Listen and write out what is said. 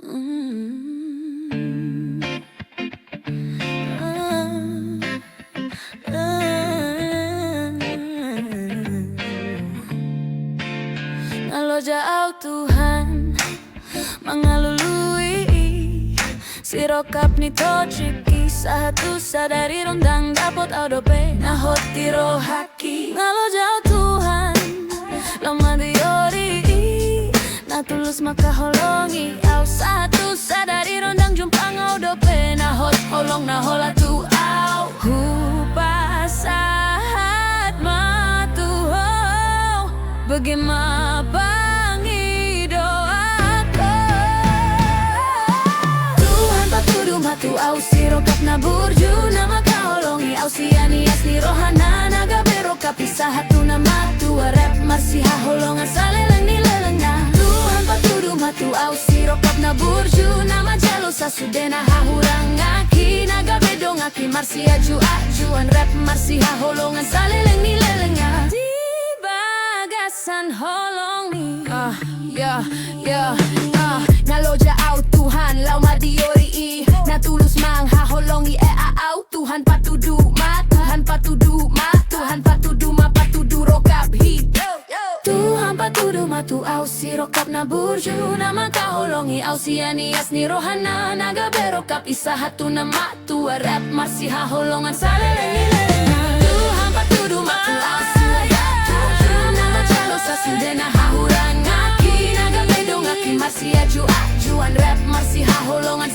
Mm. Kalau jauh Tuhan mengalului sirokap ni tochik kisah tu sadari rondang dapat audope nahot tiro haki. Kalau jauh Tuhan lama diori natulus makaholongi au satu sadari rondang jumpa ngaudope nahot holong nahola tu au hupasahat matuho bagaimana bangi doaku Tuhan patudu matu au sirokap na burju nama kaholongi au siani asni rohana naga berokap pisah hatu na matu rep marsi haholongan saleleng ni lelengna Tuhan patudu matu au sirokap na burju nama jalo sasudena hahurang ngaki naga bedong ngaki marsi aju ajuan rep marsi haholongan saleleng ni lelengna San holong ni Naloja au Tuhan lau madiori natulus mang haholongi au Tuhan patudu ma Tuhan patudu ma Tuhan patudu ma patudu rokap hi Tuhan patudu ma tu au si rokap na burju nama kaholongi au siani asni rohana naga berokap isa hatu nama tu rap marsi haholongan saleleng Tuhan patudu ma tu au si sasudena hahurang ngaki naga bedong ngaki marsi aju ajuan rap marsi haholongan